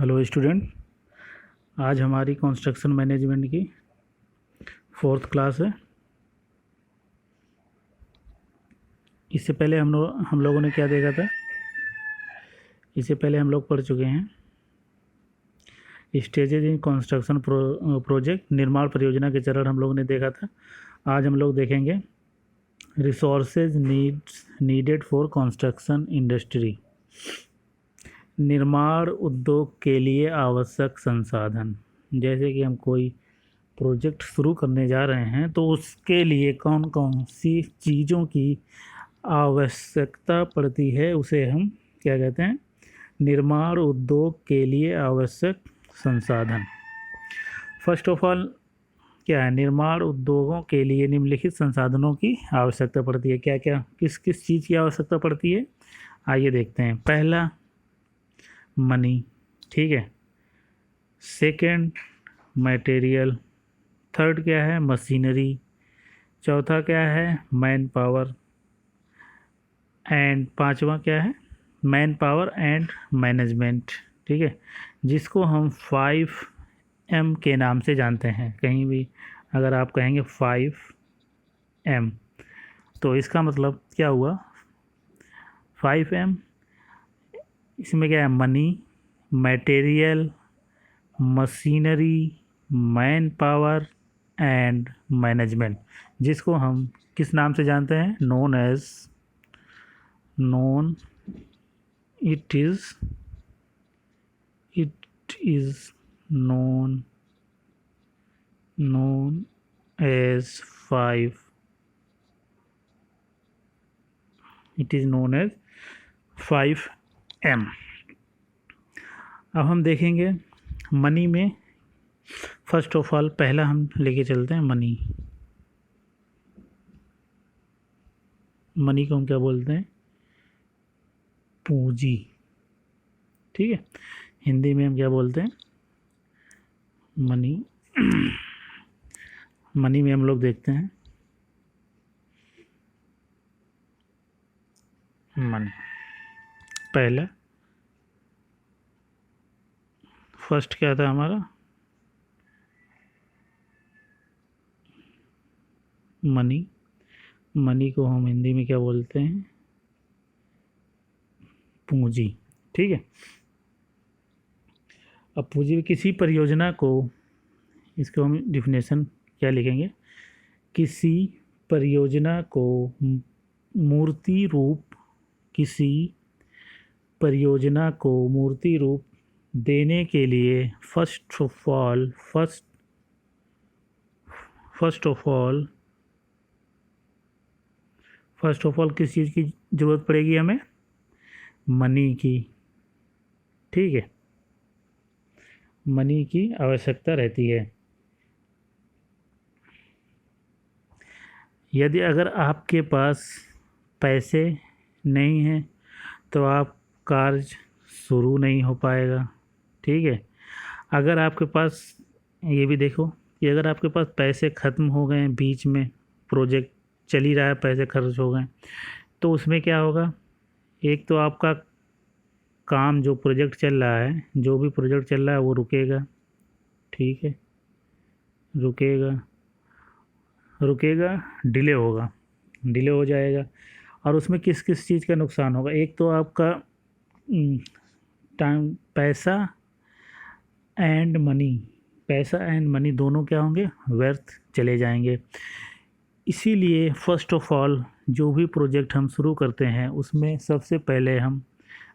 Hello student, आज हमारी construction management की 4th क्लास है। इससे पहले हम लोगों ने क्या देखा था? इससे पहले हम लोग पढ़ चुके हैं स्टेजेज इन कंस्ट्रक्शन प्रोजेक्ट, निर्माण परियोजना के चरण हम लोगों ने देखा था। आज हम लोग देखेंगे resources needed for construction industry, निर्माण उद्योग के लिए आवश्यक संसाधन। जैसे कि हम कोई प्रोजेक्ट शुरू करने जा रहे हैं तो उसके लिए कौन कौन सी चीज़ों की आवश्यकता पड़ती है, उसे हम क्या कहते हैं? निर्माण उद्योग के लिए आवश्यक संसाधन। फर्स्ट ऑफ ऑल क्या है? निर्माण उद्योगों के लिए निम्नलिखित संसाधनों की आवश्यकता पड़ती है। क्या क्या किस किस चीज़ की आवश्यकता पड़ती है, आइए देखते हैं। पहला मनी, ठीक है। Second material. थर्ड क्या है? मशीनरी। चौथा क्या है? Man power. एंड पांचवा क्या है? मैन पावर एंड मैनेजमेंट, ठीक है, जिसको हम 5M के नाम से जानते हैं। कहीं भी अगर आप कहेंगे 5M तो इसका मतलब क्या हुआ? 5M, इसमें क्या है? Money, material, machinery, man power and management, जिसको हम किस नाम से जानते हैं? it is known as 5 it is known as 5M। अब हम देखेंगे मनी में। फर्स्ट ऑफ ऑल पहला हम लेके चलते हैं मनी। मनी को हम क्या बोलते हैं? पूंजी, ठीक है। हिंदी में हम क्या बोलते हैं? मनी। मनी में हम लोग देखते हैं मनी। पहला फर्स्ट क्या था हमारा? मनी। मनी को हम हिंदी में क्या बोलते हैं? पूंजी, ठीक है। अब पूंजी किसी परियोजना को, इसको हम डिफिनेशन क्या लिखेंगे? किसी परियोजना को मूर्ति रूप, किसी परियोजना को मूर्ति रूप देने के लिए फर्स्ट ऑफ ऑल किस चीज़ की ज़रूरत पड़ेगी हमें? मनी की, ठीक है। मनी की आवश्यकता रहती है। यदि अगर आपके पास पैसे नहीं हैं तो आप कार्य शुरू नहीं हो पाएगा, ठीक है। अगर आपके पास, ये भी देखो कि अगर आपके पास पैसे ख़त्म हो गए हैं, बीच में प्रोजेक्ट चल ही रहा है, पैसे खर्च हो गए, तो उसमें क्या होगा? एक तो आपका काम, जो प्रोजेक्ट चल रहा है, जो भी प्रोजेक्ट चल रहा है वो रुकेगा, ठीक है, रुकेगा, डिले हो जाएगा। और उसमें किस किस चीज़ का नुकसान होगा? एक तो आपका टाइम, पैसा एंड मनी दोनों क्या होंगे? व्यर्थ चले जाएंगे। इसीलिए फर्स्ट ऑफ ऑल जो भी प्रोजेक्ट हम शुरू करते हैं उसमें सबसे पहले हम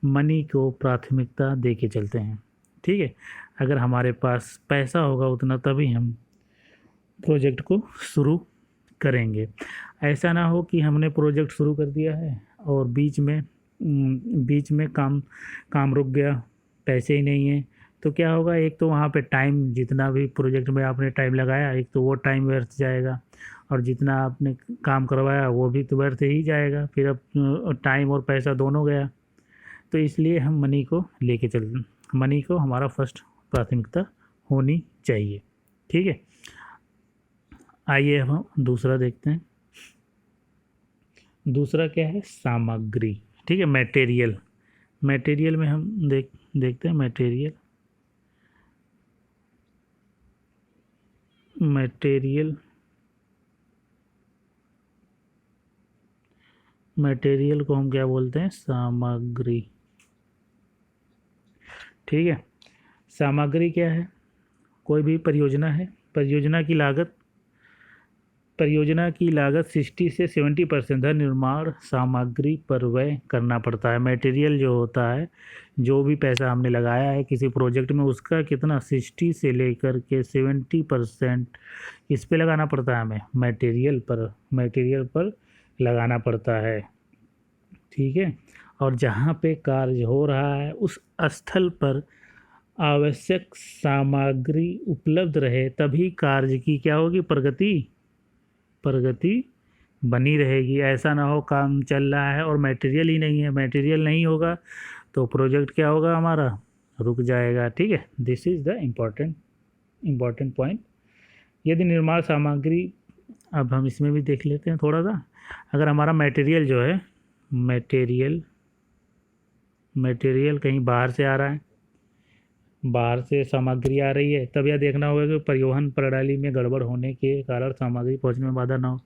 मनी को प्राथमिकता दे के चलते हैं, ठीक है। अगर हमारे पास पैसा होगा उतना, तभी हम प्रोजेक्ट को शुरू करेंगे। ऐसा ना हो कि हमने प्रोजेक्ट शुरू कर दिया है और बीच में काम रुक गया, पैसे ही नहीं है, तो क्या होगा? एक तो वहाँ पे टाइम, जितना भी प्रोजेक्ट में आपने टाइम लगाया, एक तो वो टाइम व्यर्थ जाएगा, और जितना आपने काम करवाया वो भी तो व्यर्थ ही जाएगा। फिर अब टाइम और पैसा दोनों गया। तो इसलिए हम मनी को लेके चलते, मनी को हमारा फर्स्ट प्राथमिकता होनी चाहिए, ठीक है। आइए अब हम दूसरा देखते हैं। दूसरा क्या है? सामग्री, ठीक है, मटेरियल। मटेरियल में हम देखते हैं मटेरियल। मटेरियल को हम क्या बोलते हैं? सामग्री। ठीक है, सामग्री क्या है? कोई भी परियोजना है, परियोजना की लागत 60 से 70% निर्माण सामग्री पर व्यय करना पड़ता है। मटेरियल जो होता है, जो भी पैसा हमने लगाया है किसी प्रोजेक्ट में, उसका कितना 60 से लेकर के 70% इस पे लगाना पड़ता है हमें, मटेरियल पर लगाना पड़ता है। ठीक है, और जहाँ पे कार्य हो रहा है उस स्थल पर आवश्यक सामग्री उपलब्ध रहे, तभी कार्य की क्या होगी? प्रगति बनी रहेगी। ऐसा ना हो काम चल रहा है और मटेरियल ही नहीं है, मटेरियल नहीं होगा तो प्रोजेक्ट क्या होगा? हमारा रुक जाएगा। ठीक है, this is the important point. यदि निर्माण सामग्री, अब हम इसमें भी देख लेते हैं थोड़ा सा। अगर हमारा मटेरियल जो है, मटेरियल कहीं बाहर से आ रहा है, बाहर से सामग्री आ रही है, तब यह देखना होगा कि परिवहन प्रणाली में गड़बड़ होने के कारण सामग्री पहुंचने में बाधा ना हो।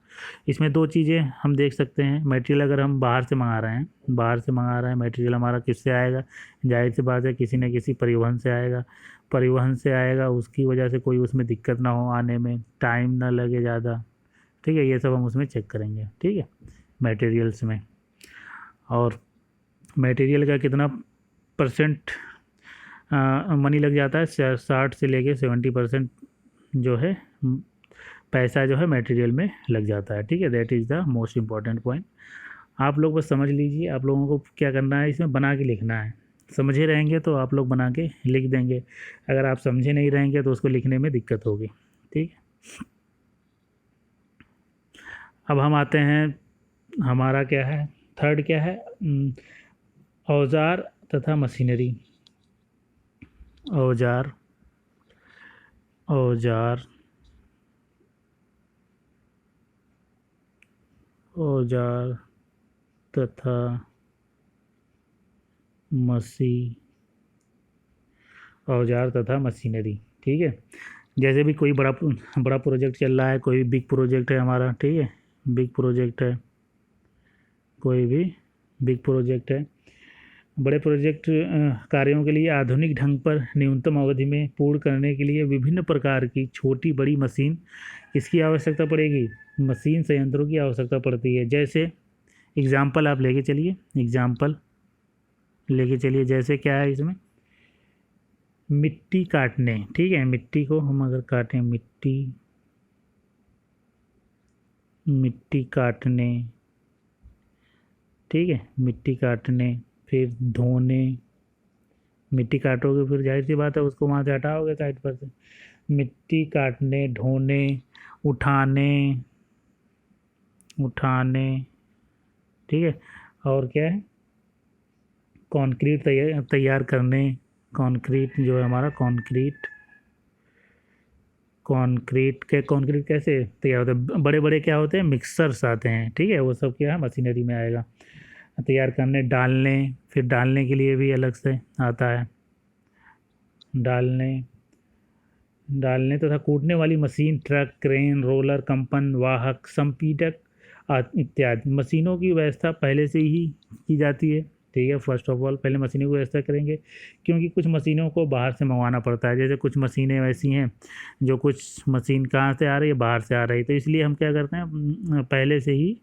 इसमें दो चीज़ें हम देख सकते हैं। मटेरियल अगर हम बाहर से मंगा रहे हैं, मटेरियल हमारा किससे आएगा? जाहिर सी बात है किसी न किसी परिवहन से आएगा, उसकी वजह से कोई उसमें दिक्कत ना हो, आने में टाइम ना लगे ज़्यादा। ठीक है, ये सब हम उसमें चेक करेंगे। ठीक है, मटेरियल्स में। और मटेरियल का कितना परसेंट मनी लग जाता है? 60 से लेके 70% जो है पैसा जो है मटेरियल में लग जाता है। ठीक है, that is the most important point. आप लोग बस समझ लीजिए, आप लोगों को क्या करना है, इसमें बना के लिखना है। समझे रहेंगे तो आप लोग बना के लिख देंगे, अगर आप समझे नहीं रहेंगे तो उसको लिखने में दिक्कत होगी। ठीक है, अब हम आते हैं, हमारा क्या है, थर्ड क्या है? औजार तथा मशीनरी। औजार तथा मशीनरी। ठीक है, जैसे भी कोई बड़ा प्रोजेक्ट चल रहा है, कोई बिग प्रोजेक्ट है हमारा। ठीक है, कोई भी बिग प्रोजेक्ट है, बड़े प्रोजेक्ट कार्यों के लिए आधुनिक ढंग पर न्यूनतम अवधि में पूर्ण करने के लिए विभिन्न प्रकार की छोटी बड़ी मशीन इसकी आवश्यकता पड़ेगी, मशीन संयंत्रों की आवश्यकता पड़ती है। जैसे एग्जाम्पल आप लेके चलिए, जैसे क्या है इसमें? मिट्टी काटने। ठीक है, मिट्टी को हम अगर काटें, मिट्टी काटने। ठीक है, मिट्टी काटने, फिर धोने। मिट्टी काटोगे फिर जाहिर सी बात है उसको वहाँ से हटाओगे साइड पर से। मिट्टी काटने, ढोने, उठाने। ठीक है, और क्या है? कंक्रीट तैयार करने। कंक्रीट जो है हमारा, कंक्रीट कैसे तैयार होता है? बड़े बड़े क्या होते हैं? मिक्सर्स आते हैं। ठीक है, वो सब क्या है? मशीनरी में आएगा। तैयार करने, डालने, फिर डालने के लिए भी अलग से आता है। डालने तथा कूटने वाली मशीन, ट्रक, क्रेन, रोलर, कंपन, वाहक, संपीडक इत्यादि। मशीनों की व्यवस्था पहले से ही की जाती है। ठीक है, फर्स्ट ऑफ ऑल पहले मशीनों की व्यवस्था करेंगे, क्योंकि कुछ मशीनों को बाहर से मंगवाना पड़ता है। जैसे कुछ मशीनें ऐसी हैं जो, कुछ मशीन कहाँ से आ रही है? बाहर से आ रही है, तो इसलिए हम क्या करते हैं, पहले से ही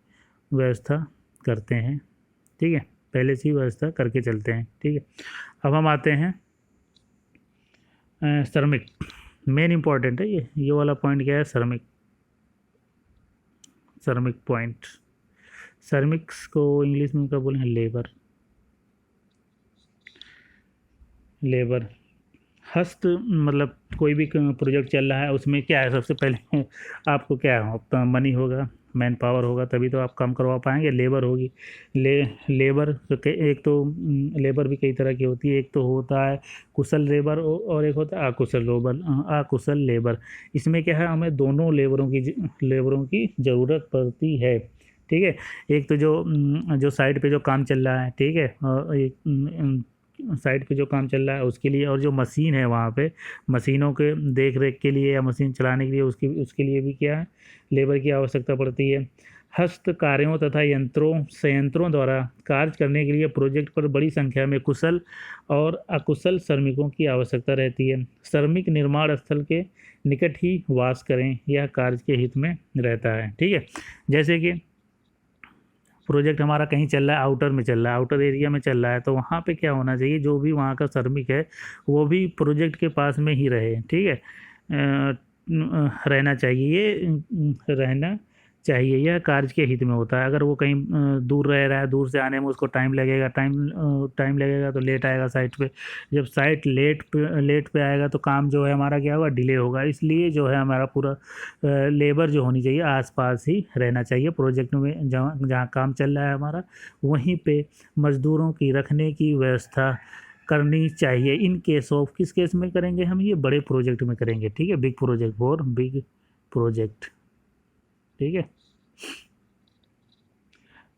व्यवस्था करते हैं। ठीक है, पहले से ही व्यवस्था करके चलते हैं। ठीक है, अब हम आते हैं श्रमिक। मेन इम्पॉर्टेंट है ये वाला पॉइंट क्या है? श्रमिक पॉइंट। श्रमिक्स को इंग्लिश में क्या बोलेंगे? लेबर। हस्त मतलब कोई भी प्रोजेक्ट चल रहा है, उसमें क्या है? सबसे पहले आपको क्या है? मनी होगा, मैन पावर होगा, तभी तो आप काम करवा पाएंगे। लेबर होगी, लेबर एक तो लेबर भी कई तरह की होती है। एक तो होता है कुशल लेबर और एक होता है अकुशल लेबर। इसमें क्या है? हमें दोनों लेबरों की ज़रूरत पड़ती है। ठीक है, एक तो जो साइड पे जो काम चल रहा है, ठीक है, और एक साइट पे जो काम चल रहा है उसके लिए, और जो मशीन है वहाँ पे मशीनों के देख रेख के लिए या मशीन चलाने के लिए उसके लिए भी क्या है, लेबर की आवश्यकता पड़ती है। हस्त कार्यों तथा संयंत्रों द्वारा कार्य करने के लिए प्रोजेक्ट पर बड़ी संख्या में कुशल और अकुशल श्रमिकों की आवश्यकता रहती है। श्रमिक निर्माण स्थल के निकट ही वास करें, यह कार्य के हित में रहता है। ठीक है, जैसे कि प्रोजेक्ट हमारा कहीं चल रहा है, आउटर में चल रहा है, आउटर एरिया में चल रहा है, तो वहाँ पे क्या होना चाहिए, जो भी वहाँ का श्रमिक है वो भी प्रोजेक्ट के पास में ही रहे। ठीक है, रहना चाहिए, ये रहना चाहिए, यह कार्य के हित में होता है। अगर वो कहीं दूर रह रहा है, दूर से आने में उसको टाइम लगेगा, टाइम लगेगा तो लेट आएगा साइट पे। जब साइट लेट पे आएगा तो काम जो है हमारा क्या होगा, डिले होगा। इसलिए जो है हमारा पूरा लेबर जो होनी चाहिए आसपास ही रहना चाहिए प्रोजेक्ट में, जहाँ जहाँ काम चल रहा है हमारा वहीं पे मज़दूरों की रखने की व्यवस्था करनी चाहिए। इन केस ऑफ, किस केस में करेंगे हम, ये बड़े प्रोजेक्ट में करेंगे। ठीक है, big project, for big project. ठीक है,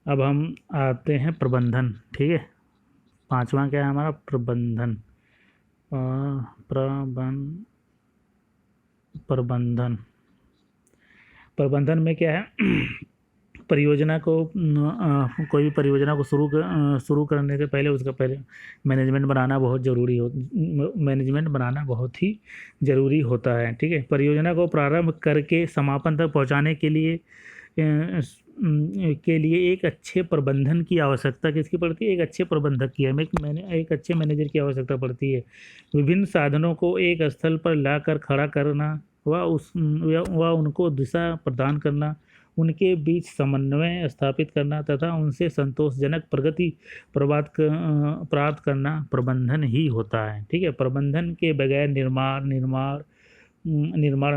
अब हम आते हैं प्रबंधन। ठीक है, पांचवा क्या है हमारा, प्रबंधन। प्रबंधन प्रबंधन में क्या है परियोजना को कोई भी परियोजना को शुरू करने से पहले उसका पहले मैनेजमेंट बनाना बहुत ही ज़रूरी होता है। ठीक है, परियोजना को प्रारंभ करके समापन तक पहुंचाने के लिए एक अच्छे प्रबंधन की आवश्यकता किसकी पड़ती है, एक अच्छे प्रबंधक की, हमें एक अच्छे मैनेजर की आवश्यकता पड़ती है। विभिन्न साधनों को एक स्थल पर लाकर खड़ा करना व उनको दिशा प्रदान करना, उनके बीच समन्वय स्थापित करना तथा उनसे संतोषजनक प्रगति प्राप्त करना प्रबंधन ही होता है। ठीक है, प्रबंधन के बगैर निर्माण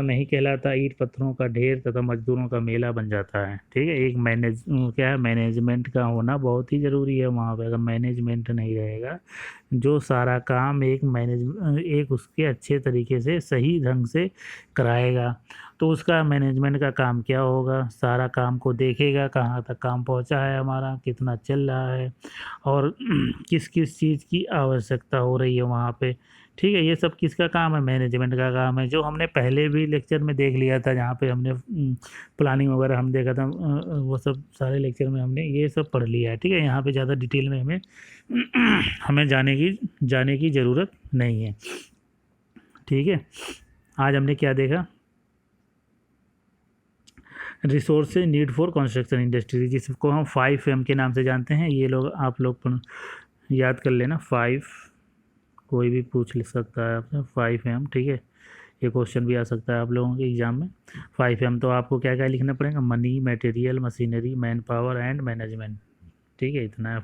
नहीं कहलाता, ईंट पत्थरों का ढेर तथा मजदूरों का मेला बन जाता है। ठीक है, एक क्या है, मैनेजमेंट का होना बहुत ही ज़रूरी है वहाँ पे। अगर मैनेजमेंट नहीं रहेगा, जो सारा काम एक उसके अच्छे तरीके से सही ढंग से कराएगा, तो उसका मैनेजमेंट का काम क्या होगा, सारा काम को देखेगा, कहाँ तक काम पहुँचा है हमारा, कितना चल रहा है और किस किस चीज़ की आवश्यकता हो रही है वहाँ पे। ठीक है, ये सब किसका काम है, मैनेजमेंट का काम है, जो हमने पहले भी लेक्चर में देख लिया था, जहाँ पे हमने प्लानिंग वगैरह हम देखा था, वो सब सारे लेक्चर में हमने ये सब पढ़ लिया है। ठीक है, यहाँ पे ज़्यादा डिटेल में हमें जाने की ज़रूरत नहीं है। ठीक है, आज हमने क्या देखा, resources need for construction industry, जिसको हम 5M के नाम से जानते हैं। ये लोग आप लोग याद कर लेना, 5, कोई भी पूछ लिख सकता है आपसे 5M। ठीक है, ये क्वेश्चन भी आ सकता है आप लोगों के एग्जाम में। 5M तो आपको क्या क्या लिखना पड़ेगा, money, material, machinery, man power and management. ठीक है, इतना है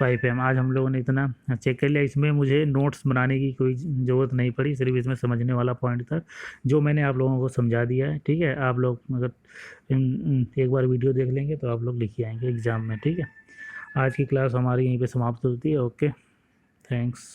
5M। आज हम लोगों ने इतना चेक कर लिया। इसमें मुझे नोट्स बनाने की कोई ज़रूरत नहीं पड़ी, सिर्फ इसमें समझने वाला पॉइंट था जो मैंने आप लोगों को समझा दिया है। ठीक है, आप लोग अगर एक बार वीडियो देख लेंगे तो आप लोग लिख के आएंगे एग्ज़ाम में। ठीक है, आज की क्लास हमारी यहीं पे समाप्त होती है। Okay, thanks.